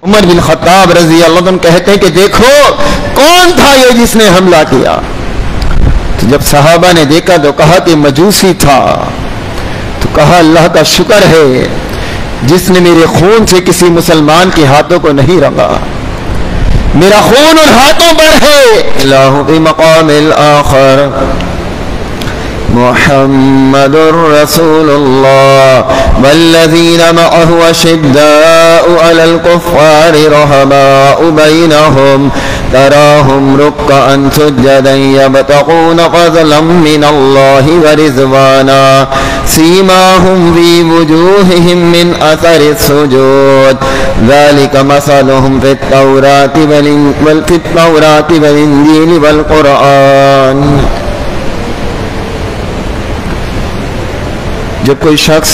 عمر بن خطاب رضی اللہ عنہ کہتے ہیں کہ دیکھو کون تھا یہ جس نے حملہ کیا. تو جب صحابہ نے دیکھا تو کہا کہ مجوسی تھا. تو کہا اللہ کا شکر ہے جس نے میرے خون سے کسی مسلمان کے ہاتھوں کو نہیں رنگا. میرا خون ان ہاتھوں پر ہے. اللہ فی مقام الآخر محمد رسول اللہ والذین معه اشداء علی الکفار رحماء بینہم تراہم رکعا سجدا یبتغون فضلا من اللہ ورضوانا سیماہم فی وجوہہم من اثر السجود ذلک مثلہم فی التوراۃ والانجیل والقرآن. جب کوئی شخص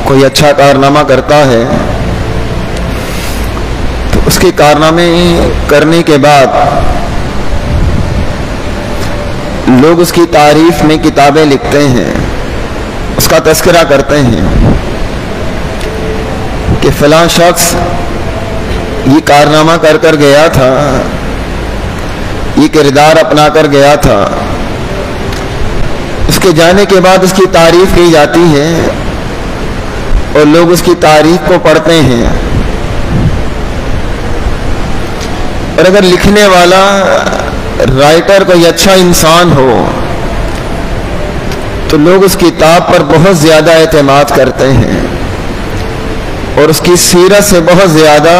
کوئی اچھا کارنامہ کرتا ہے تو اس کے کارنامے کرنے کے بعد لوگ اس کی تعریف میں کتابیں لکھتے ہیں, اس کا تذکرہ کرتے ہیں کہ فلاں شخص یہ کارنامہ کر کر گیا تھا, یہ کردار اپنا کر گیا تھا. اس کے جانے کے بعد اس کی تعریف کی جاتی ہے اور لوگ اس کی تعریف کو پڑھتے ہیں. اور اگر لکھنے والا رائٹر کوئی اچھا انسان ہو تو لوگ اس کتاب پر بہت زیادہ اعتماد کرتے ہیں اور اس کی سیرت سے بہت زیادہ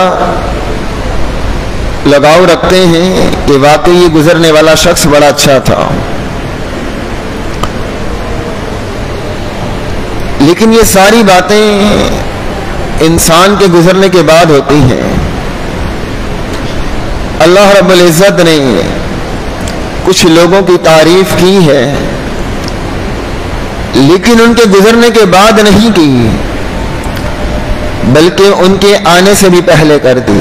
لگاؤ رکھتے ہیں کہ واقعی یہ گزرنے والا شخص بڑا اچھا تھا. لیکن یہ ساری باتیں انسان کے گزرنے کے بعد ہوتی ہیں. اللہ رب العزت نے کچھ لوگوں کی تعریف کی ہے لیکن ان کے گزرنے کے بعد نہیں کی بلکہ ان کے آنے سے بھی پہلے کر دی.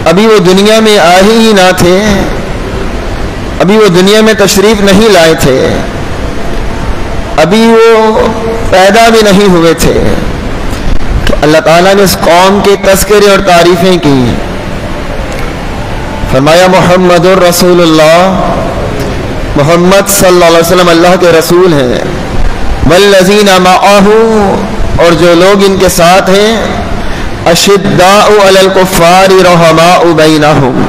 ابھی وہ دنیا میں آئے ہی نہ تھے, ابھی وہ دنیا میں تشریف نہیں لائے تھے, ابھی وہ پیدا بھی نہیں ہوئے تھے کہ اللہ تعالیٰ نے اس قوم کے تذکرے اور تعریفیں کی. فرمایا محمد الرسول اللہ, محمد صلی اللہ علیہ وسلم اللہ کے رسول ہیں. والذین معہ, اور جو لوگ ان کے ساتھ ہیں, اشداء علی الکفار رحماء بینہم,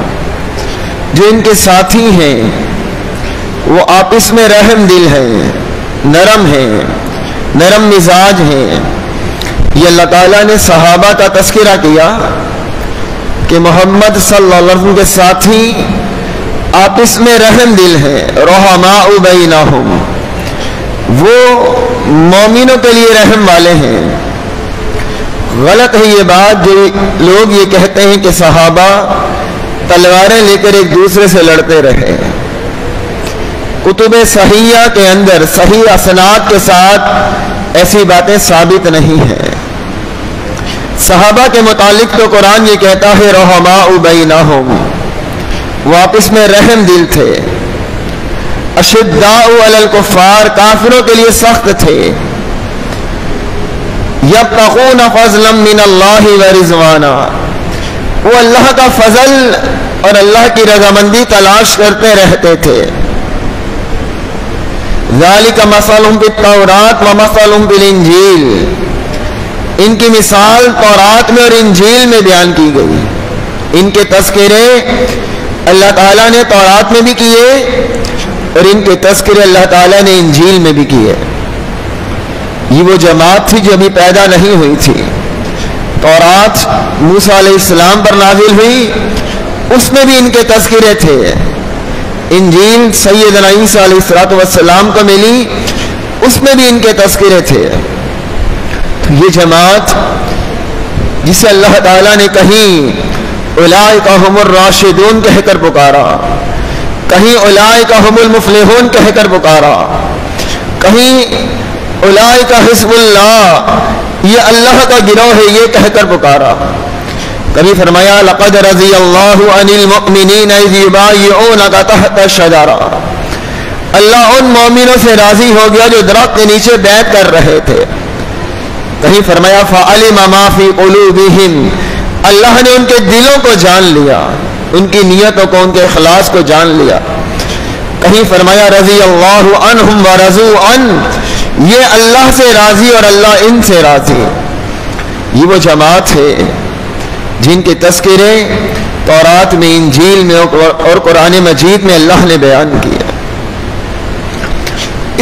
جو ان کے ساتھی ہیں وہ آپس میں رحم دل ہیں, نرم ہیں, نرم مزاج ہیں. یہ اللہ تعالیٰ نے صحابہ کا تذکرہ کیا کہ محمد صلی اللہ علیہ وسلم کے ساتھی آپس میں رحم دل ہیں. رحماء بینہم, وہ مومنوں کے لیے رحم والے ہیں. غلط ہے یہ بات جو لوگ یہ کہتے ہیں کہ صحابہ تلواریں لے کر ایک دوسرے سے لڑتے رہے. کتب صحیحہ کے اندر صحیح اسناد کے ساتھ ایسی باتیں ثابت نہیں ہیں. صحابہ کے متعلق تو قرآن یہ کہتا ہے رحماء بینہم, وہ آپس میں رحم دل تھے. اشداء علی الکفار, کافروں کے لیے سخت تھے. یبتغون فضلا من اللہ ورضوانا, وہ اللہ کا فضل اور اللہ کی رضامندی تلاش کرتے رہتے تھے. ذالک مثلہم فی التوراۃ ومثلہم فی الانجیل, ان کی مثال تورات میں اور انجیل میں بیان کی گئی. ان کے تذکرے اللہ تعالیٰ نے تورات میں بھی کیے اور ان کے تذکرے اللہ تعالیٰ نے انجیل میں بھی کیے. یہ وہ جماعت تھی جو ابھی پیدا نہیں ہوئی تھی. تورات موسیٰ علیہ السلام پر نازل ہوئی, اس میں بھی ان کے تذکرے تھے. انجیل سیدنا عیسیٰ علیہ السلام کو ملی, اس میں بھی ان کے تذکرے تھے. یہ جماعت جسے اللہ تعالیٰ نے کہیں اولئک هم الراشدون کہہ کر پکارا, کہیں اولئک هم المفلحون کہہ کر پکارا, کہیں اولئک حزب اللہ, یہ اللہ کا گروہ ہے یہ کہہ کر پکارا. کبھی فرمایا لقد رضی اللہ عن المؤمنین اذ یبایعونک تحت الشجرہ, اللہ ان مومنوں سے راضی ہو گیا جو درخت کے نیچے بیعت کر رہے تھے. کہیں فرمایا فَعَلِمَ مَا فِي قُلُوبِهِمْ، اللہ نے ان کے دلوں کو جان لیا، ان کی نیتوں کو، ان کے اخلاص کو جان لیا۔ کہیں فرمایا رضی اللہ عنہم ورضوا عنہ، یہ اللہ سے راضی اور اللہ ان سے راضی۔ یہ وہ جماعت ہے جن کے تذکرے تورات میں، انجیل میں اور قرآن مجید میں اللہ نے بیان کیا۔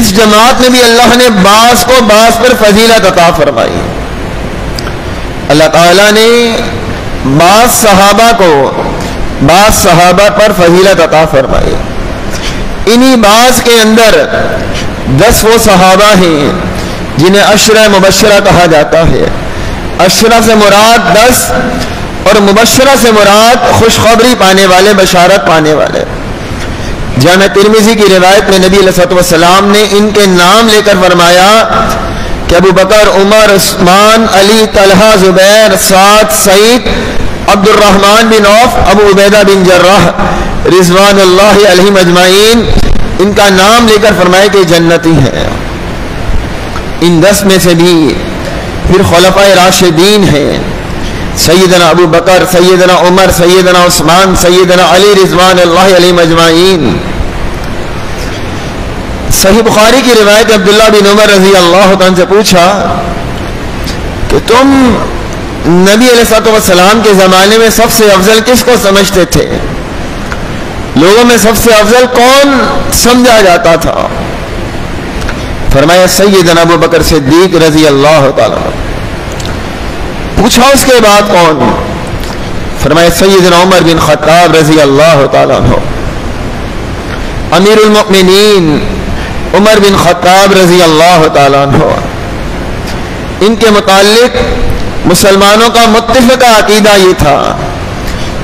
اس جماعت میں بھی اللہ نے بعض کو بعض پر فضیلت عطا فرمائی۔ اللہ تعالیٰ نے بعض صحابہ کو بعض صحابہ پر فضیلت عطا فرمائی۔ انہی بعض کے اندر 10 وہ صحابہ ہیں جنہیں عشرہ مبشرہ کہا جاتا ہے۔ عشرہ سے مراد 10 اور مبشرہ سے مراد خوشخبری پانے والے، بشارت پانے والے۔ جامع ترمذی کی روایت میں نبی علیہ الصلوۃ والسلام نے ان کے نام لے کر فرمایا کہ ابو بکر، عمر، عثمان، علی، طلحہ، زبیر، سعد، سعید، عبد الرحمن بن عوف، ابو عبیدہ بن جراح رضوان اللہ علیہم اجمعین، ان کا نام لے کر فرمایا کہ جنتی ہیں۔ ان 10 میں سے بھی پھر خلفائے راشدین ہیں، سیدنا ابو بکر، سیدنا عمر، سیدنا عثمان، سیدنا علی رضوان اللہ علیہم اجمعین۔ صحیح بخاری کی روایت عبداللہ بن عمر رضی اللہ عنہ سے پوچھا کہ تم نبی علیہ الصلوۃ والسلام کے زمانے میں سب سے افضل کس کو سمجھتے تھے؟ لوگوں میں سب سے افضل کون سمجھا جاتا تھا؟ فرمایا سیدنا ابو بکر صدیق رضی اللہ تعالیٰ۔ پوچھا اس کے بعد کون؟ فرمایا سیدنا عمر بن خطاب رضی اللہ تعالیٰ عنہ۔ امیر المؤمنین عمر بن خطاب رضی اللہ تعالیٰ عنہ، ان کے متعلق مسلمانوں کا متفقہ عقیدہ یہ تھا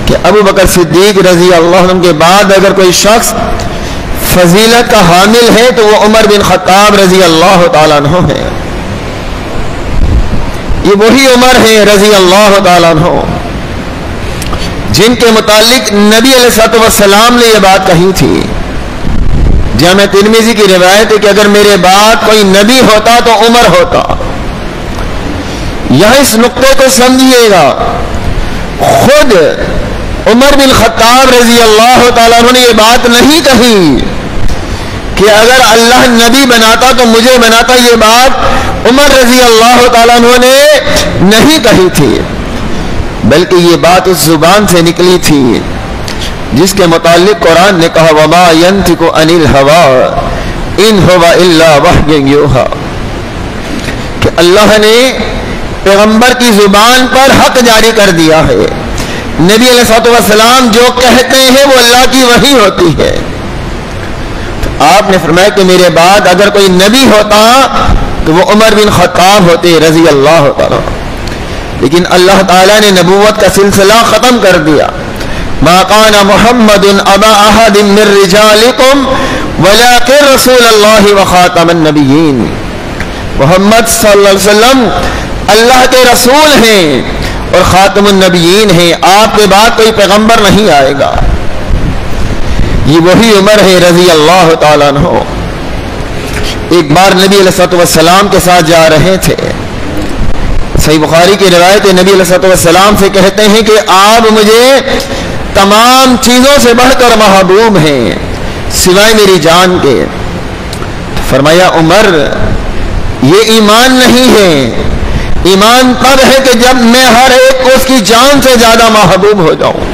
کہ ابو بکر صدیق رضی اللہ عنہ کے بعد اگر کوئی شخص فضیلت کا حامل ہے تو وہ عمر بن خطاب رضی اللہ تعالیٰ عنہ ہے۔ یہ وہی عمر ہیں رضی اللہ تعالیٰ عنہ جن کے متعلق نبی علیہ الصلوۃ والسلام نے یہ بات کہی تھی۔ جامع ترمذی کی روایت ہے کہ اگر میرے بعد کوئی نبی ہوتا تو عمر ہوتا۔ یہاں اس نقطے کو سمجھیے گا، خود عمر بن خطاب رضی اللہ تعالیٰ عنہ نے یہ بات نہیں کہی کہ اگر اللہ نبی بناتا تو مجھے بناتا، یہ بات عمر رضی اللہ تعالیٰ عنہ نے نہیں کہی تھی، بلکہ یہ بات اس زبان سے نکلی تھی جس کے متعلق قرآن نے کہا وَمَا يَنْتِقُ عَنِ الْهَوَىٰ إِنْ هُوَ إِلَّا وَحْيٌ يُوحَىٰ، کہ اللہ نے پیغمبر کی زبان پر حق جاری کر دیا ہے۔ نبی علیہ الصلوۃ والسلام جو کہتے ہیں وہ اللہ کی وحی ہوتی ہے۔ آپ نے فرمایا کہ میرے بعد اگر کوئی نبی ہوتا تو وہ عمر بن خطاب ہوتے رضی اللہ تعالیٰ، لیکن اللہ تعالیٰ نے نبوت کا سلسلہ ختم کر دیا۔ ما كان محمد ابا احد من رجالكم ولكن رسول الله وخاتم النبيين، محمد صلی اللہ علیہ وسلم اللہ کے رسول ہیں اور خاتم النبیین ہیں، آپ کے بعد کوئی پیغمبر نہیں آئے گا۔ یہ وہی عمر ہے رضی اللہ تعالیٰ عنہ۔ ایک بار نبی علیہ الصلوۃ والسلام کے ساتھ جا رہے تھے، صحیح بخاری کی روایت ہے، نبی علیہ الصلوۃ والسلام سے کہتے ہیں کہ آپ مجھے تمام چیزوں سے بڑھ کر محبوب ہیں سوائے میری جان کے۔ فرمایا عمر یہ ایمان نہیں ہے، ایمان تب ہے کہ جب میں ہر ایک کو اس کی جان سے زیادہ محبوب ہو جاؤں۔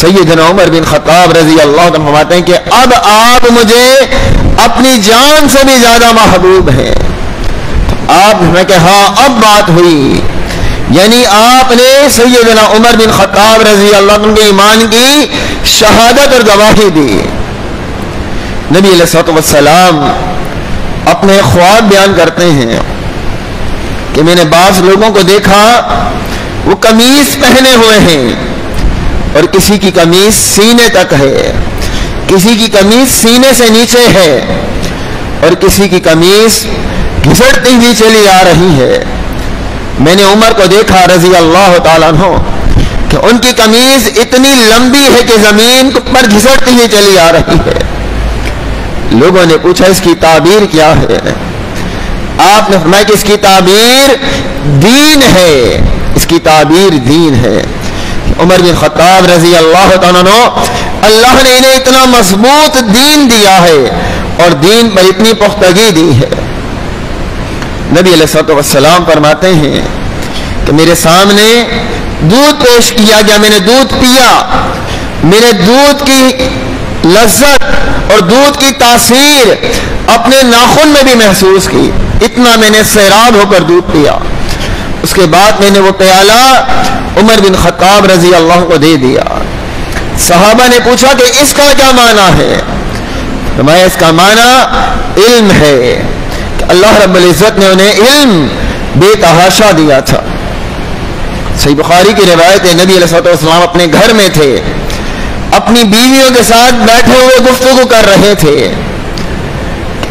سیدنا عمر بن خطاب رضی اللہ عنہ فرماتے ہیں کہ اب آپ مجھے اپنی جان سے بھی زیادہ محبوب ہیں۔ آپ نے کہا ہاں اب بات ہوئی، یعنی آپ نے سیدنا عمر بن خطاب رضی اللہ عنہ کے ایمان کی شہادت اور گواہی دی۔ نبی علیہ الصلوۃ والسلام اپنے خواب بیان کرتے ہیں کہ میں نے بعض لوگوں کو دیکھا وہ قمیص پہنے ہوئے ہیں اور کسی کی قمیص سینے تک ہے، کسی کی قمیص سینے سے نیچے ہے اور کسی کی قمیص گھسٹتی ہوئی چلی آ رہی ہے۔ میں نے عمر کو دیکھا رضی اللہ تعالیٰ عنہ کہ ان کی قمیص اتنی لمبی ہے کہ زمین پر گھسٹتی ہوئی چلی آ رہی ہے۔ لوگوں نے پوچھا اس کی تعبیر کیا ہے؟ آپ نے فرمایا کہ اس کی تعبیر دین ہے، اس کی تعبیر دین ہے۔ عمر بن خطاب رضی اللہ تعالیٰ عنہ، اللہ نے انہیں اتنا مضبوط دین دیا ہے اور دین پر اتنی پختگی دی ہے۔ نبی علیہ السلام فرماتے ہیں کہ میرے سامنے دودھ پیش کیا گیا، میں نے دودھ پیا، میں نے دودھ کی لذت اور دودھ کی تاثیر اپنے ناخن میں بھی محسوس کی، اتنا میں نے سیراب ہو کر دودھ پیا۔ اس کے بعد میں نے وہ پیالہ عمر بن خطاب رضی اللہ کو دے دیا۔ صحابہ نے پوچھا کہ اس کا کیا معنی ہے؟ فرمایا اس کا معنی علم ہے کہ اللہ رب العزت نے انہیں علم بے تحاشا دیا تھا۔ صحیح بخاری کی روایت ہے، نبی علیہ السلام اپنے گھر میں تھے، اپنی بیویوں کے ساتھ بیٹھے ہوئے گفتگو کر رہے تھے،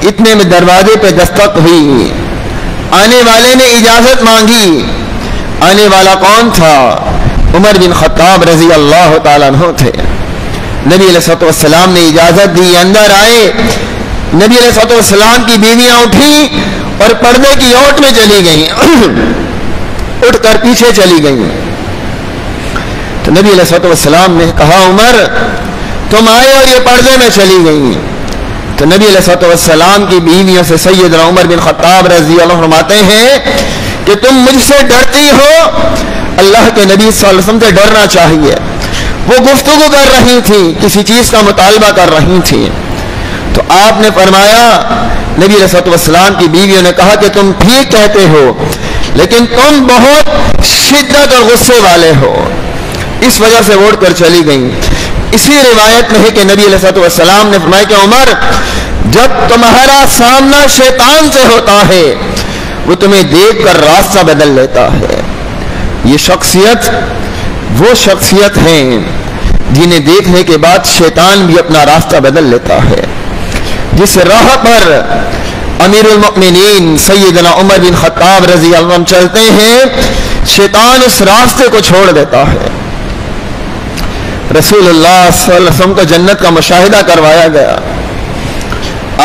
اتنے میں دروازے پہ دستک ہوئی، آنے والے نے اجازت مانگی۔ آنے والا کون تھا؟ عمر بن خطاب رضی اللہ تعالیٰ عنہ تھے۔ نبی علیہ السلام نے اجازت دی، اندر آئے۔ نبی علیہ السلام کی بیویاں اٹھیں اور پردے کی اوٹ میں چلی گئیں، اٹھ کر پیچھے چلی گئیں۔ تو نبی علیہ السلام نے کہا عمر تم آئے اور یہ پردے میں چلی گئیں۔ تو نبی علیہ السلام کی بیویوں سے سیدنا عمر بن خطاب رضی اللہ عنہ فرماتے ہیں کہ تم مجھ سے ڈرتی ہو، اللہ کے نبی صلی اللہ علیہ وسلم سے ڈرنا چاہیے۔ وہ گفتگو کر رہی تھی، کسی چیز کا مطالبہ کر رہی تھی، تو آپ نے فرمایا، نبی علیہ السلام کی بیویوں نے کہا کہ تم ٹھیک کہتے ہو لیکن تم بہت شدت اور غصے والے ہو، اس وجہ سے اٹھ کر چلی گئیں۔ اسی روایت میں ہے کہ نبی علیہ السلام نے فرمایا کہ عمر جب تمہارا سامنا شیطان سے ہوتا ہے وہ تمہیں دیکھ کر راستہ بدل لیتا ہے۔ یہ شخصیت وہ شخصیت ہیں جنہیں دیکھنے کے بعد شیطان بھی اپنا راستہ بدل لیتا ہے۔ جس راہ پر امیر المؤمنین سیدنا عمر بن خطاب رضی اللہ عنہ چلتے ہیں، شیطان اس راستے کو چھوڑ دیتا ہے۔ رسول اللہ صلی اللہ علیہ وسلم کو جنت کا مشاہدہ کروایا گیا،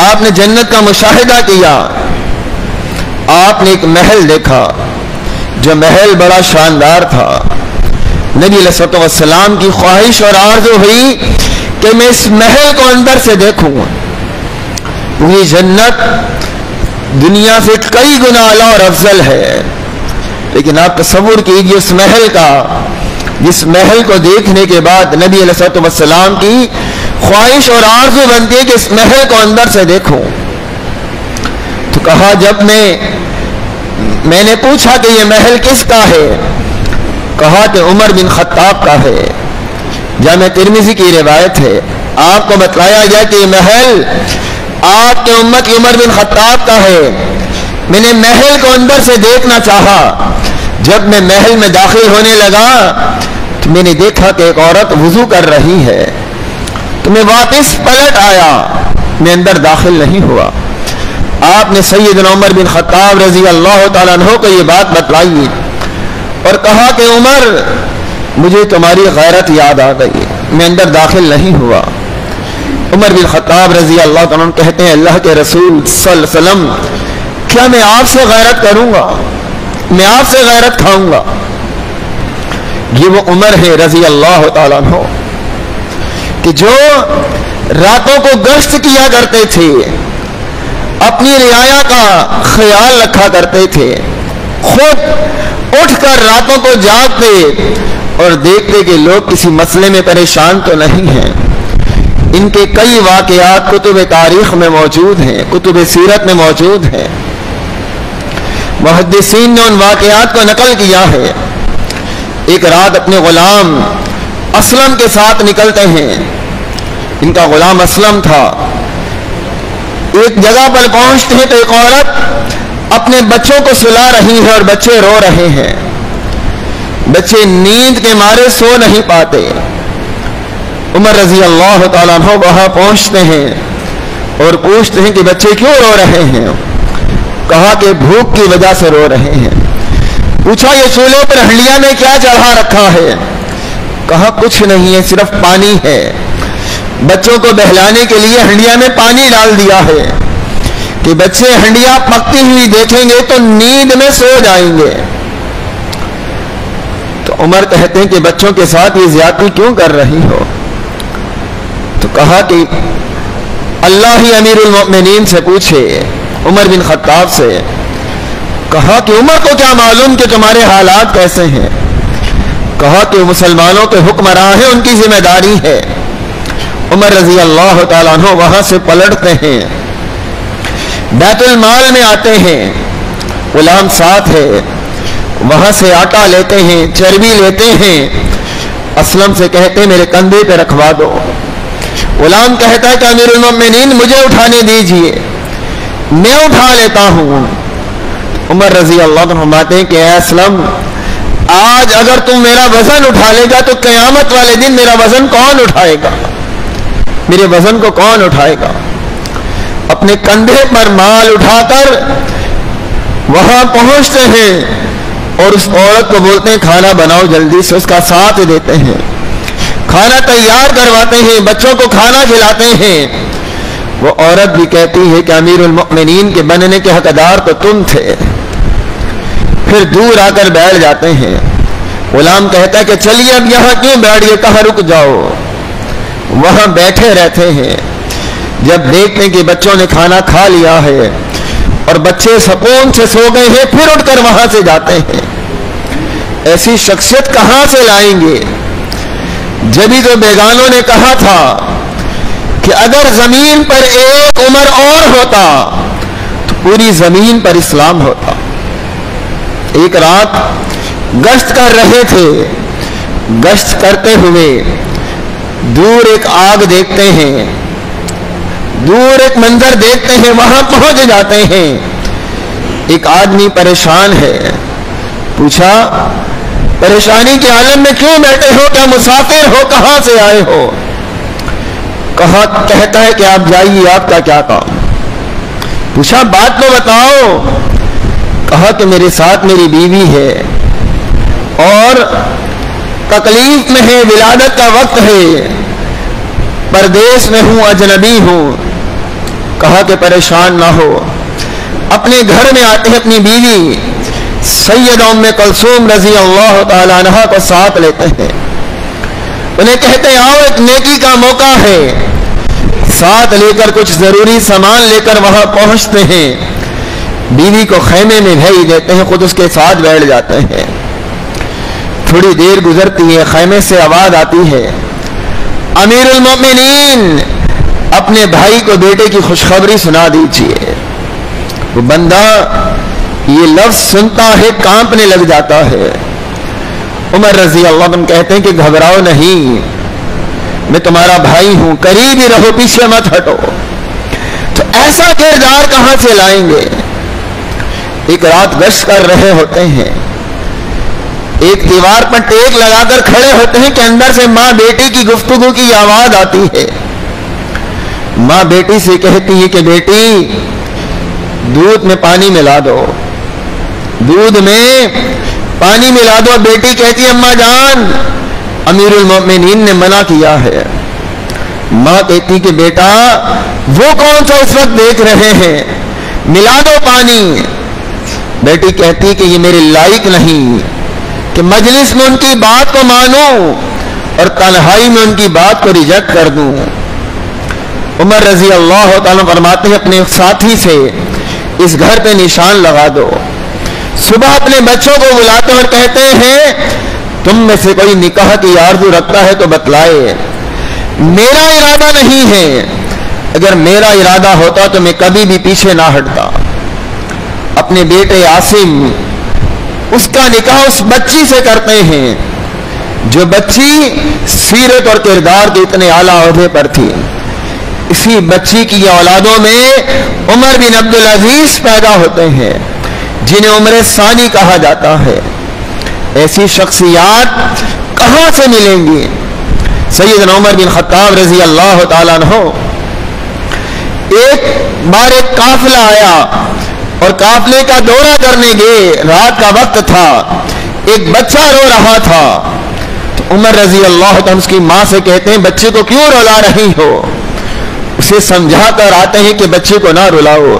آپ نے جنت کا مشاہدہ کیا، آپ نے ایک محل دیکھا جو محل بڑا شاندار تھا۔ نبی علیہ السلام کی خواہش اور آرزو ہوئی کہ میں اس محل کو اندر سے دیکھوں۔ یہ جنت دنیا سے کئی گنا اعلیٰ اور افضل ہے، لیکن آپ تصور کیجیے اس محل کا، جس محل کو دیکھنے کے بعد نبی علیہ السلام کی خواہش اور آرزو بنتی ہے کہ اس محل کو اندر سے دیکھوں۔ تو کہا جب میں نے پوچھا کہ یہ محل کس کا ہے؟ کہا کہ عمر بن خطاب کا ہے۔ جامع ترمذی کی روایت ہے، آپ کو بتلایا گیا کہ یہ محل آپ کے امت عمر بن خطاب کا ہے۔ میں نے محل کو اندر سے دیکھنا چاہا، جب میں محل میں داخل ہونے لگا تو میں نے دیکھا کہ ایک عورت وضو کر رہی ہے، تو میں واپس پلٹ آیا، میں اندر داخل نہیں ہوا۔ آپ نے سیدنا عمر بن خطاب رضی اللہ تعالیٰ عنہ کو یہ بات بتلائی اور کہا کہ عمر مجھے تمہاری غیرت یاد آ گئی، میں اندر داخل نہیں ہوا۔ عمر بن خطاب رضی اللہ تعالیٰ عنہ کہتے ہیں اللہ کے رسول صلی اللہ علیہ وسلم کیا میں آپ سے غیرت کروں گا، میں آپ سے غیرت کھاؤں گا؟ یہ وہ عمر ہے رضی اللہ تعالیٰ عنہ کہ جو راتوں کو گشت کیا کرتے تھے، اپنی رعایا کا خیال رکھا کرتے تھے، خود اٹھ کر راتوں کو جاگتے اور دیکھتے کہ لوگ کسی مسئلے میں پریشان تو نہیں ہیں۔ ان کے کئی واقعات کتب تاریخ میں موجود ہیں، کتب سیرت میں موجود ہیں، محدثین نے ان واقعات کو نقل کیا ہے۔ ایک رات اپنے غلام اسلم کے ساتھ نکلتے ہیں، ان کا غلام اسلم تھا۔ ایک جگہ پر پہنچتے ہیں تو ایک عورت اپنے بچوں کو سلا رہی ہے اور بچے رو رہے ہیں، بچے نیند کے مارے سو نہیں پاتے۔ عمر رضی اللہ تعالیٰ عنہ وہاں پہنچتے ہیں اور پوچھتے ہیں کہ بچے کیوں رو رہے ہیں؟ کہا کہ بھوک کی وجہ سے رو رہے ہیں۔ پوچھا یہ چولہے پر ہنڈیا میں کیا چڑھا رکھا ہے؟ کہا کچھ نہیں ہے، صرف پانی ہے، بچوں کو بہلانے کے لیے ہنڈیا میں پانی ڈال دیا ہے۔ کہ بچے ہنڈیاں پکتی ہوئی دیکھیں گے تو نیند میں سو جائیں گے. تو عمر کہتے ہیں کہ بچوں کے ساتھ یہ زیادتی کیوں کر رہی ہو؟ تو کہا کہ اللہ ہی امیر المؤمنین سے پوچھے، عمر بن خطاب سے. کہا کہ عمر کو کیا معلوم کہ تمہارے حالات کیسے ہیں؟ کہا کہ مسلمانوں کے حکمراں ہیں، ان کی ذمہ داری ہے. عمر رضی اللہ تعالیٰ عنہ وہاں سے پلٹتے ہیں، بیت المال میں آتے ہیں، غلام ساتھ ہے، وہاں سے آٹا لیتے ہیں، چربی لیتے ہیں. اسلم سے کہتے ہیں میرے کندھے پہ رکھوا دو. غلام کہتا ہے کہ امیر المؤمنین مجھے اٹھانے دیجئے، میں اٹھا لیتا ہوں. عمر رضی اللہ عنہ فرماتے ہیں کہ اے اسلم، آج اگر تم میرا وزن اٹھا لے گا تو قیامت والے دن میرا وزن کون اٹھائے گا؟ میرے وزن کو کون اٹھائے گا؟ اپنے کندھے پر مال اٹھا کر وہاں پہنچتے ہیں اور اس عورت کو بولتے ہیں کھانا بناؤ جلدی سے. اس کا ساتھ دیتے ہیں، کھانا تیار کرواتے ہیں، بچوں کو کھانا کھلاتے ہیں. وہ عورت بھی کہتی ہے کہ امیر المؤمنین کے بننے کے حقدار تو تم تھے. پھر دور آ کر بیٹھ جاتے ہیں. غلام کہتا ہے کہ چلیے اب یہاں کیوں بیٹھیے، کہاں رک جاؤ. وہاں بیٹھے رہتے ہیں. جب دیکھتے ہیں کہ بچوں نے کھانا کھا لیا ہے اور بچے سکون سے سو گئے ہیں، پھر اٹھ کر وہاں سے جاتے ہیں. ایسی شخصیت کہاں سے لائیں گے؟ جبھی تو بیگانوں نے کہا تھا کہ اگر زمین پر ایک عمر اور ہوتا تو پوری زمین پر اسلام ہوتا. ایک رات گشت کر رہے تھے، گشت کرتے ہوئے دور ایک آگ دیکھتے ہیں، دور ایک منظر دیکھتے ہیں، وہاں پہنچ جاتے ہیں. ایک آدمی پریشان ہے. پوچھا پریشانی کے عالم میں کیوں بیٹھے ہو؟ کیا مسافر ہو؟ کہاں سے آئے ہو؟ کہتا ہے کہ آپ جائیے، آپ کا کیا کام؟ پوچھا بات تو بتاؤ. کہا کہ میرے ساتھ میری بیوی ہے اور تکلیف میں ہے، ولادت کا وقت ہے، پردیس میں ہوں، اجنبی ہوں. کہا کہ پریشان نہ ہو. اپنے گھر میں آتے ہیں، اپنی بیوی سیدہ ام کلثوم رضی اللہ تعالی عنہا کو ساتھ لیتے ہیں. انہیں کہتے ہیں آؤ، ایک نیکی کا موقع ہے. ساتھ لے کر کچھ ضروری سامان لے کر وہاں پہنچتے ہیں. بیوی کو خیمے میں بھیج دیتے ہیں، خود اس کے ساتھ بیٹھ جاتے ہیں. تھوڑی دیر گزرتی ہے، خیمے سے آواز آتی ہے امیر المؤمنین اپنے بھائی کو بیٹے کی خوشخبری سنا دیجیے. وہ بندہ یہ لفظ سنتا ہے کانپنے لگ جاتا ہے. عمر رضی اللہ عنہ کہتے ہیں کہ گھبراؤ نہیں، میں تمہارا بھائی ہوں، قریب ہی رہو، پیچھے مت ہٹو. تو ایسا کردار کہاں سے لائیں گے؟ ایک رات گشت کر رہے ہوتے ہیں، ایک دیوار پر ٹیک لگا کر کھڑے ہوتے ہیں کہ اندر سے ماں بیٹی کی گفتگو کی آواز آتی ہے. ماں بیٹی سے کہتی ہے کہ بیٹی دودھ میں پانی ملا دو، دودھ میں پانی ملا دو. بیٹی کہتی ہے اماں جان امیر المؤمنین نے منع کیا ہے. ماں کہتی کہ بیٹا وہ کون سا اس وقت دیکھ رہے ہیں، ملا دو پانی. بیٹی کہتی کہ یہ میرے لائق نہیں کہ مجلس میں ان کی بات کو مانوں اور تنہائی میں ان کی بات کو ریجیکٹ کر دوں. عمر رضی اللہ تعالیٰ فرماتے ہیں اپنے ساتھی سے اس گھر پہ نشان لگا دو. صبح اپنے بچوں کو بلاتے اور کہتے ہیں تم میں سے کوئی نکاح کی آرزو رکھتا ہے تو بتلائے. میرا ارادہ نہیں ہے، اگر میرا ارادہ ہوتا تو میں کبھی بھی پیچھے نہ ہٹتا. اپنے بیٹے عاصم اس کا نکاح اس بچی سے کرتے ہیں جو بچی سیرت اور کردار کے اتنے اعلیٰ عہدے پر تھی. اسی بچی کی اولادوں میں عمر بن عبدالعزیز پیدا ہوتے ہیں جنہیں عمر ثانی کہا جاتا ہے. ایسی شخصیات کہاں سے ملیں گی؟ سیدنا عمر بن خطاب رضی اللہ تعالیٰ عنہ ایک بار ایک قافلہ آیا اور قافلے کا دورہ کرنے گئے، رات کا وقت تھا، ایک بچہ رو رہا تھا. تو عمر رضی اللہ تعالیٰ اس کی ماں سے کہتے ہیں بچے کو کیوں رلا رہی ہو؟ اسے سمجھا کر آتے ہیں کہ بچے کو نہ رلاؤ.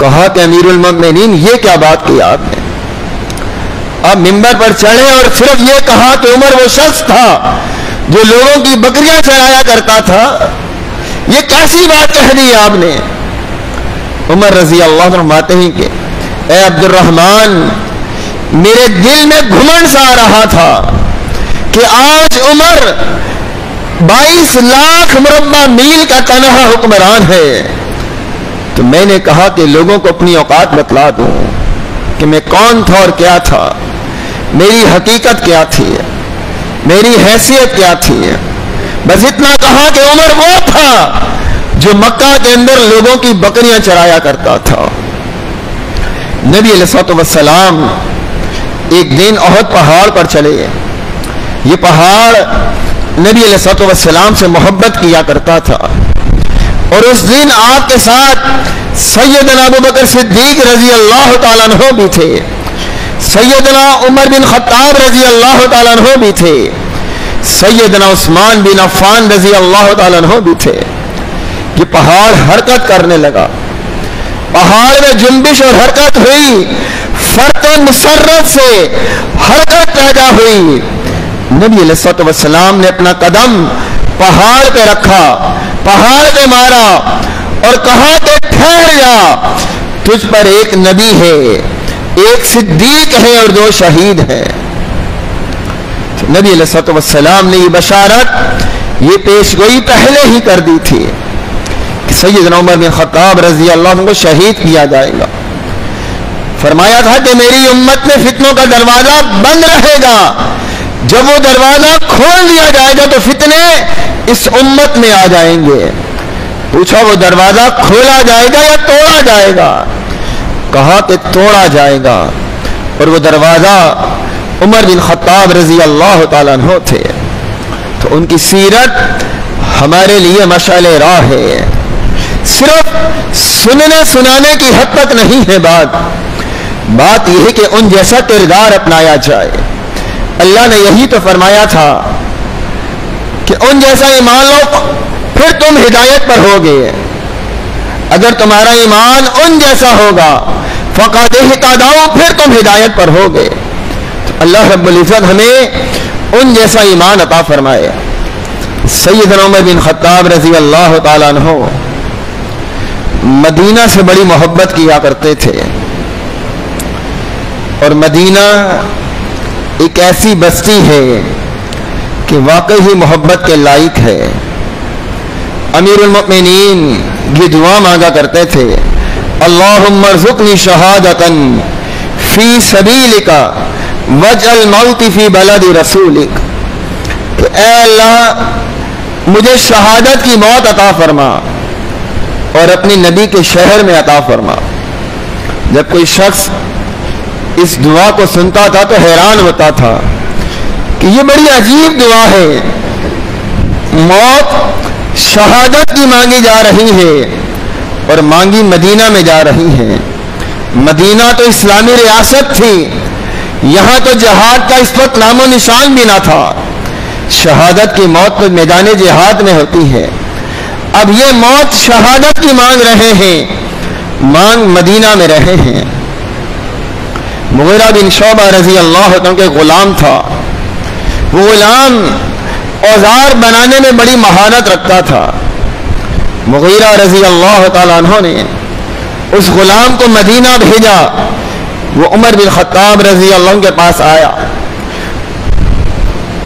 کہا کہ امیر المؤمنین یہ کیا بات کی آپ نے؟ آپ ممبر پر چڑھے اور صرف یہ کہا کہ عمر وہ شخص تھا جو لوگوں کی بکریاں چرایا کرتا تھا، یہ کیسی بات کہہ دی آپ نے؟ عمر رضی اللہ عنہ فرماتے ہیں کہ اے عبد الرحمن، میرے دل میں گھمنڈ سا آ رہا تھا کہ آج عمر 22 لاکھ مربع میل کا تنہا حکمران ہے، تو میں نے کہا کہ لوگوں کو اپنی اوقات بتلا دوں کہ میں کون تھا اور کیا تھا، میری حقیقت کیا تھی، میری حیثیت کیا تھی۔ بس اتنا کہا کہ عمر وہ تھا جو مکہ کے اندر لوگوں کی بکریاں چرایا کرتا تھا۔ نبی علیہ الصلوۃ والسلام ایک دن احد پہاڑ پر چلے۔ یہ پہاڑ نبی علیہ الصلوۃ والسلام سے محبت کیا کرتا تھا، اور اس دن آپ کے ساتھ سیدنا ابوبکر صدیق رضی اللہ تعالیٰ عنہ بھی تھے، سیدنا عمر بن خطاب رضی اللہ تعالیٰ عنہ بھی تھے، سیدنا عثمان بن عفان رضی اللہ تعالیٰ عنہ بھی تھے۔ یہ پہاڑ حرکت کرنے لگا، پہاڑ میں جنبش اور حرکت ہوئی، فرق مسرت سے حرکت پیدا ہوئی۔ نبی علیہ الصلوۃ والسلام نے اپنا قدم پہاڑ پہ رکھا، پہاڑ پہ مارا اور کہا کہ ٹھہر جا، تجھ پر ایک نبی ہے، ایک صدیق ہے اور 2 شہید ہیں۔ نبی علیہ الصلوۃ والسلام نے یہ بشارت، یہ پیشگوئی پہلے ہی کر دی تھی کہ سیدنا عمر بن خطاب رضی اللہ عنہ کو شہید کیا جائے گا۔ فرمایا تھا کہ میری امت میں فتنوں کا دروازہ بند رہے گا، جب وہ دروازہ کھول دیا جائے گا تو فتنے اس امت میں آ جائیں گے۔ پوچھا وہ دروازہ کھولا جائے گا یا توڑا جائے گا؟ کہا کہ توڑا جائے گا، اور وہ دروازہ عمر بن خطاب رضی اللہ تعالیٰ عنہ تھے۔ تو ان کی سیرت ہمارے لیے مشعل راہ ہے، صرف سننے سنانے کی حد تک نہیں ہے بات یہ ہے کہ ان جیسا کردار اپنایا جائے۔ اللہ نے یہی تو فرمایا تھا کہ ان جیسا ایمان لو پھر تم ہدایت پر ہوگے۔ اگر تمہارا ایمان ان جیسا ہوگا فقد اہتدوا، پھر تم ہدایت پر ہوگے۔ تو اللہ رب العزت ہمیں ان جیسا ایمان عطا فرمائے۔ سیدنا عمر بن خطاب رضی اللہ تعالیٰ عنہ مدینہ سے بڑی محبت کیا کرتے تھے، اور مدینہ ایک ایسی بستی ہے کہ واقعی ہی محبت کے لائق ہے۔ امیر المؤمنین یہ دعا مانگا کرتے تھے، اللہم ارزقنی شہادتا فی سبیلک واجعل موتی فی بلد رسولک، کہ اے اللہ مجھے شہادت کی موت عطا فرما اور اپنی نبی کے شہر میں عطا فرما۔ جب کوئی شخص اس دعا کو سنتا تھا تو حیران ہوتا تھا کہ یہ بڑی عجیب دعا ہے، موت شہادت کی مانگی جا رہی ہے اور مانگی مدینہ میں جا رہی ہے۔ مدینہ تو اسلامی ریاست تھی، یہاں تو جہاد کا اس وقت نام و نشان بھی نہ تھا، شہادت کی موت تو میدان جہاد میں ہوتی ہے۔ اب یہ موت شہادت کی مانگ رہے ہیں، مانگ مدینہ میں رہے ہیں۔ مغیرہ بن شعبہ رضی اللہ عنہ کے غلام تھا، وہ غلام اوزار بنانے میں بڑی مہارت رکھتا تھا۔ مغیرہ رضی اللہ تعالیٰ عنہ نے اس غلام کو مدینہ بھیجا، وہ عمر بن خطاب رضی اللہ عنہ کے پاس آیا۔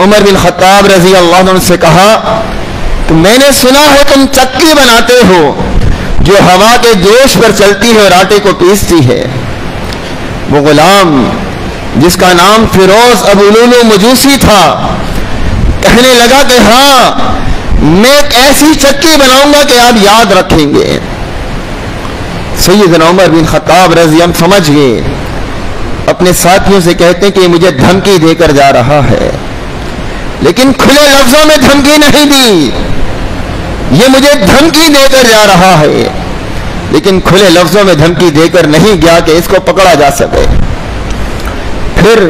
عمر بن خطاب رضی اللہ عنہ سے کہا کہ میں نے سنا ہے تم چکی بناتے ہو جو ہوا کے جوش پر چلتی ہے اور آٹے کو پیستی ہے۔ وہ غلام جس کا نام فیروز ابو لولو مجوسی تھا کہنے لگا کہ ہاں میں ایک ایسی چکی بناؤں گا کہ آپ یاد رکھیں گے۔ سیدنا عمر بن خطاب رضی اللہ عنہ سمجھ گئے، اپنے ساتھیوں سے کہتے ہیں کہ یہ مجھے دھمکی دے کر جا رہا ہے، لیکن کھلے لفظوں میں دھمکی نہیں دی، یہ مجھے دھمکی دے کر جا رہا ہے، لیکن کھلے لفظوں میں دھمکی دے کر نہیں گیا کہ اس کو پکڑا جا سکے۔ پھر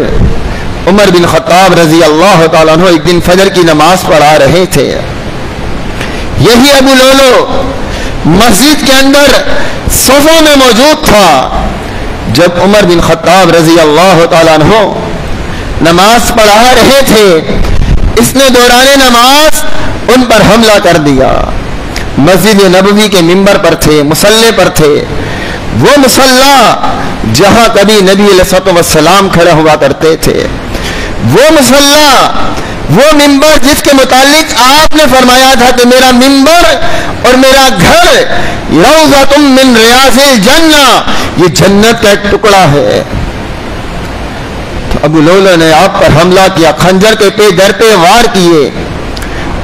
عمر بن خطاب رضی اللہ تعالیٰ عنہ ایک دن فجر کی نماز پڑھا رہے تھے، یہی ابو لولو مسجد کے اندر صفوں میں موجود تھا. جب عمر بن خطاب رضی اللہ تعالیٰ عنہ نماز پڑھا رہے تھے, اس نے دوران نماز ان پر حملہ کر دیا. مسجد نبوی کے منبر پر تھے, مصلی پر تھے. وہ مصلی جہاں کبھی نبی علیہ السلام کھڑے ہوا کرتے تھے, وہ مصلی, وہ منبر جس کے متعلق آپ نے فرمایا تھا کہ میرا منبر اور میرا گھر روضۃ من ریاض الجنہ, یہ جنت کا ایک ٹکڑا ہے. تو ابو لولو نے آپ پر حملہ کیا, خنجر کے پہ در پہ وار کیے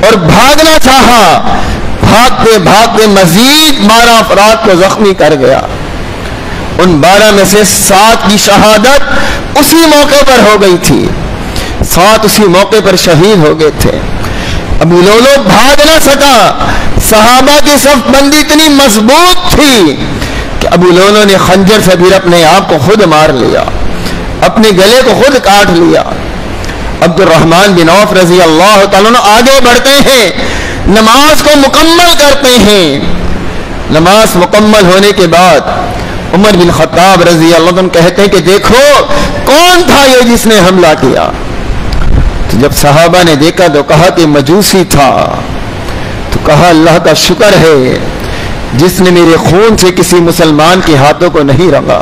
اور بھاگنا چاہا. بھاگتے بھاگتے مزید 12 افراد کو زخمی کر گیا. ان 12 میں سے 7 کی شہادت اسی موقع پر ہو گئی تھی, 7 اسی موقع پر شہید ہو گئے تھے. ابو لولو بھاگ نہ سکا. صحابہ کی صف بندی اتنی مضبوط تھی کہ ابو لولو نے خنجر سے پھر اپنے آپ کو خود مار لیا, اپنے گلے کو خود کاٹ لیا. عبد الرحمن بن عوف رضی اللہ تعالیٰ عنہ آگے بڑھتے ہیں, نماز کو مکمل کرتے ہیں. نماز مکمل ہونے کے بعد عمر بن خطاب رضی اللہ عنہ کہتے ہیں کہ دیکھو کون تھا یہ جس نے حملہ کیا. تو جب صحابہ نے دیکھا تو کہا کہ مجوسی تھا. تو کہا اللہ کا شکر ہے جس نے میرے خون سے کسی مسلمان کے ہاتھوں کو نہیں رنگا.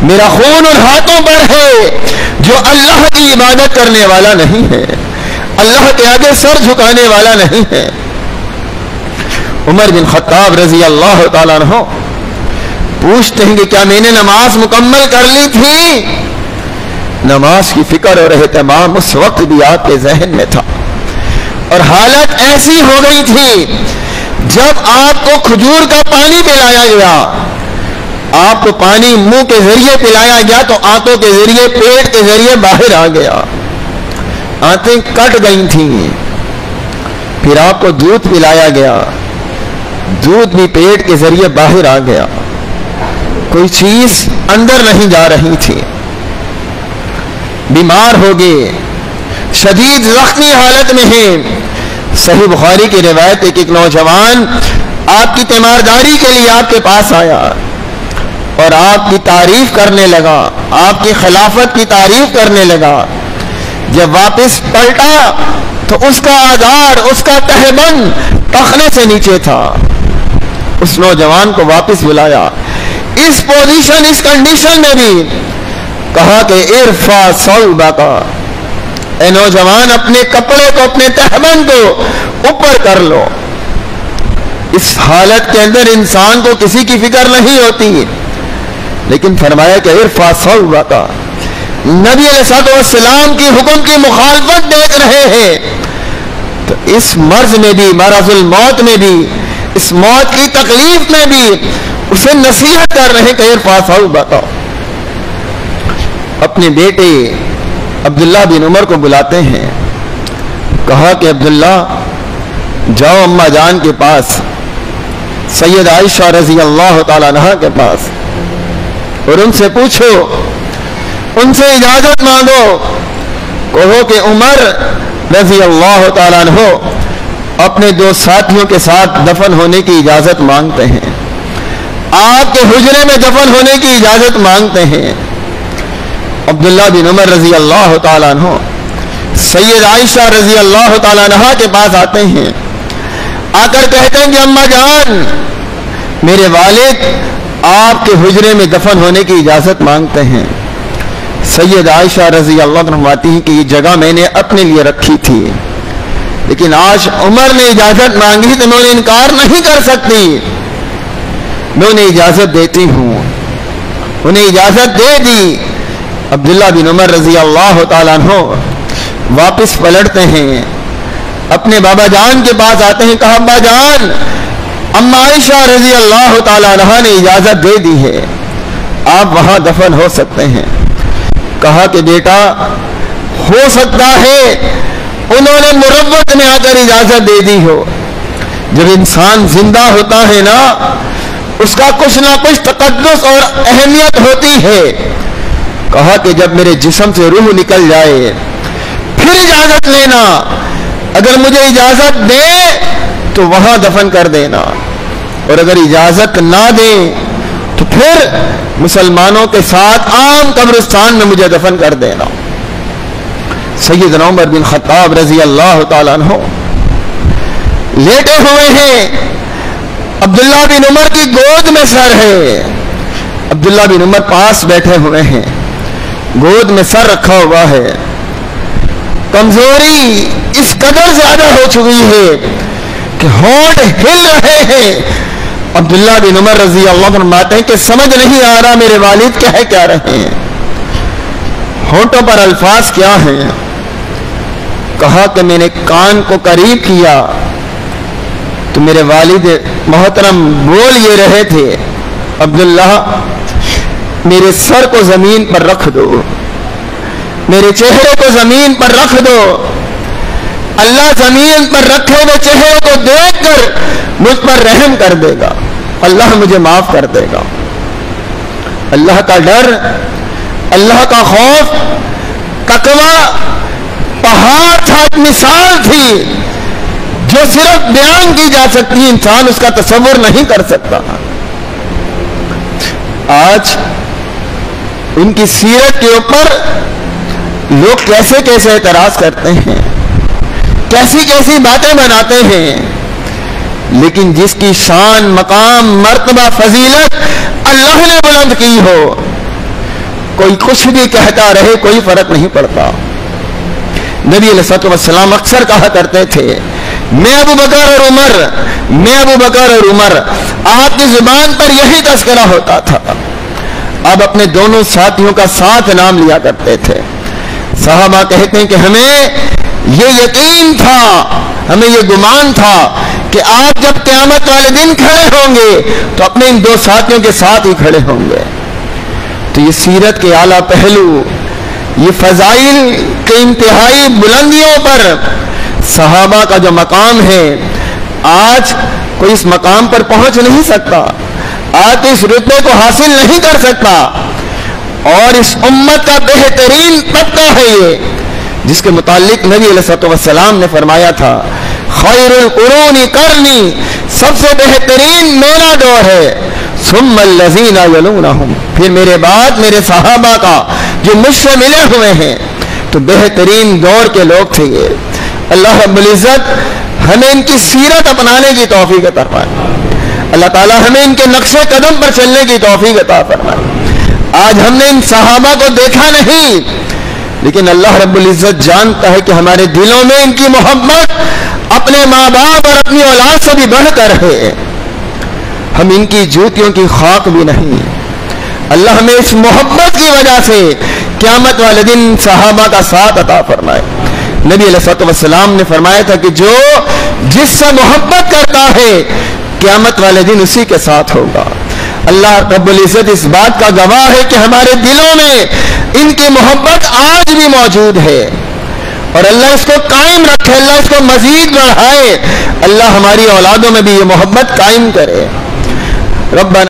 میرا خون ان ہاتھوں پر ہے جو اللہ کی عبادت کرنے والا نہیں ہے, اللہ کے آگے سر جھکانے والا نہیں ہے. عمر بن خطاب رضی اللہ تعالیٰ عنہ پوچھتے ہیں کہ کیا میں نے نماز مکمل کر لی تھی؟ نماز کی فکر اور اہتمام اس وقت بھی آپ کے ذہن میں تھا, اور حالت ایسی ہو گئی تھی جب آپ کو کھجور کا پانی پلایا گیا, آپ کو پانی منہ کے ذریعے پلایا گیا تو آنتوں کے ذریعے, پیٹ کے ذریعے باہر آ گیا, آنتیں کٹ گئی تھیں. پھر آپ کو دودھ پلایا گیا, دودھ بھی پیٹ کے ذریعے باہر آ گیا, کوئی چیز اندر نہیں جا رہی تھی. بیمار ہو گئے, شدید زخمی حالت میں ہیں. صحیح بخاری کی روایت ہے کہ ایک نوجوان آپ کی تیمارداری کے لیے آپ کے پاس آیا اور آپ کی تعریف کرنے لگا, آپ کی خلافت کی تعریف کرنے لگا. جب واپس پلٹا تو اس کا آزار, اس کا تہبند ٹخنے سے نیچے تھا. اس نوجوان کو واپس بلایا, اس پوزیشن, اس کنڈیشن میں بھی کہا کہ ارفع ثوبک, اے نوجوان اپنے کپڑے کو, اپنے تہبند کو اوپر کر لو. اس حالت کے اندر انسان کو کسی کی فکر نہیں ہوتی, لیکن فرمایا کہ ارفع ثوبک. نبی علیہ السلام کی حکم کی مخالفت دیکھ رہے ہیں تو اس مرض میں بھی, مرض الموت میں بھی, اس موت کی تکلیف میں بھی اسے نصیحت کر رہے ہیں کہ ارفع ثوبک. اپنے بیٹے عبداللہ بن عمر کو بلاتے ہیں, کہا کہ عبداللہ جاؤ اماں جان کے پاس, سید عائشہ رضی اللہ تعالیٰ عنہ کے پاس, اور ان سے پوچھو, ان سے اجازت مانگو, کہو کہ عمر رضی اللہ تعالیٰ عنہ اپنے 2 ساتھیوں کے ساتھ دفن ہونے کی اجازت مانگتے ہیں, آپ کے حجرے میں دفن ہونے کی اجازت مانگتے ہیں. عبداللہ بن عمر رضی اللہ تعالیٰ عنہ سید عائشہ رضی اللہ تعالیٰ عنہ کے پاس آتے ہیں, آ کر کہتے ہیں کہ اماں جان میرے والد آپ کے حجرے میں دفن ہونے کی اجازت مانگتے ہیں. سید عائشہ رضی اللہ عنہ فرماتی ہیں کہ یہ جگہ میں نے اپنے لیے رکھی تھی, لیکن آج عمر نے اجازت مانگی تو میں انہیں انکار نہیں کر سکتی, میں انہیں اجازت دیتی ہوں. انہیں اجازت دے دی. عبداللہ بن عمر رضی اللہ تعالیٰ عنہ واپس پلٹتے ہیں, اپنے بابا جان کے پاس آتے ہیں, کہا ابا جان اماں عائشہ رضی اللہ تعالیٰ عنہ نے اجازت دے دی ہے, آپ وہاں دفن ہو سکتے ہیں. کہا کہ بیٹا ہو سکتا ہے انہوں نے مروت میں آ کر اجازت دے دی ہو. جب انسان زندہ ہوتا ہے نا, اس کا کچھ نہ کچھ تقدس اور اہمیت ہوتی ہے. کہا کہ جب میرے جسم سے روح نکل جائے پھر اجازت لینا, اگر مجھے اجازت دے تو وہاں دفن کر دینا. اور اگر اجازت نہ دیں تو پھر مسلمانوں کے ساتھ عام قبرستان میں مجھے دفن کر دینا۔ سیدنا عمر بن خطاب رضی اللہ تعالیٰ عنہ لیٹے ہوئے ہیں، عبداللہ بن عمر کی گود میں سر ہے، عبداللہ بن عمر پاس بیٹھے ہوئے ہیں، گود میں سر رکھا ہوا ہے، کمزوری اس قدر زیادہ ہو چکی ہے کہ ہونٹ ہل رہے ہیں۔ عبداللہ بن عمر رضی اللہ عنہ فرماتے ہیں کہ سمجھ نہیں آ رہا میرے والد کہہ رہے ہیں، ہونٹوں پر الفاظ کیا ہیں؟ کہا کہ میں نے کان کو قریب کیا تو میرے والد محترم بول یہ رہے تھے، عبداللہ میرے سر کو زمین پر رکھ دو، میرے چہرے کو زمین پر رکھ دو، اللہ زمین پر رکھے ہوئے چہرے کو دیکھ کر مجھ پر رحم کر دے گا، اللہ مجھے معاف کر دے گا۔ اللہ کا ڈر، اللہ کا خوف، تقویٰ پہاڑ تھا، مثال تھی جو صرف بیان کی جا سکتی، انسان اس کا تصور نہیں کر سکتا۔ آج ان کی سیرت کے اوپر لوگ کیسے کیسے اعتراض کرتے ہیں، کیسی کیسی باتیں بناتے ہیں، لیکن جس کی شان، مقام، مرتبہ، فضیلت اللہ نے بلند کی ہو، کوئی کچھ بھی کہتا رہے کوئی فرق نہیں پڑتا۔ نبی علیہ الصلوۃ والسلام اکثر کہا کرتے تھے میں ابو بکر اور عمر، میں ابو بکر اور عمر، آپ کی زبان پر یہی تذکرہ ہوتا تھا۔ اب اپنے دونوں ساتھیوں کا ساتھ نام لیا کرتے تھے۔ صحابہ کہتے ہیں کہ ہمیں یہ یقین تھا، ہمیں یہ گمان تھا کہ آپ جب قیامت والے دن کھڑے ہوں گے تو اپنے ان دو ساتھیوں کے ساتھ ہی کھڑے ہوں گے۔ تو یہ سیرت کے اعلیٰ پہلو، یہ فضائل کے انتہائی بلندیوں پر صحابہ کا جو مقام ہے، آج کوئی اس مقام پر پہنچ نہیں سکتا، آج اس رتبے کو حاصل نہیں کر سکتا۔ اور اس امت کا بہترین طبقہ ہے یہ، جس کے متعلق نبی علیہ الصلوۃ والسلام نے فرمایا تھا خیر القرون قرنی، سب سے بہترین میرا دور ہے، ثم الذین یلونہم، پھر میرے بعد میرے صحابہ کا جو مجھ سے ملے ہوئے ہیں۔ تو بہترین دور کے لوگ تھے یہ۔ اللہ رب العزت ہمیں ان کی سیرت اپنانے کی توفیق عطا فرمائے، اللہ تعالی ہمیں ان کے نقش قدم پر چلنے کی توفیق عطا فرمائے۔ آج ہم نے ان صحابہ کو دیکھا نہیں، لیکن اللہ رب العزت جانتا ہے کہ ہمارے دلوں میں ان کی محبت اپنے ماں باپ اور اپنی اولاد سے بھی بڑھ کر ہے۔ ہم ان کی جوتیوں کی خاک بھی نہیں۔ اللہ ہمیں اس محبت کی وجہ سے قیامت والے دن صحابہ کا ساتھ عطا فرمائے۔ نبی علیہ الصلوۃ والسلام نے فرمایا تھا کہ جو جس سے محبت کرتا ہے قیامت والے دن اسی کے ساتھ ہوگا۔ اللہ رب العزت اس بات کا گواہ ہے کہ ہمارے دلوں میں ان کی محبت آج بھی موجود ہے، اور اللہ اس کو قائم رکھے، اللہ اس کو مزید بڑھائے، اللہ ہماری اولادوں میں بھی یہ محبت قائم کرے۔ ربنا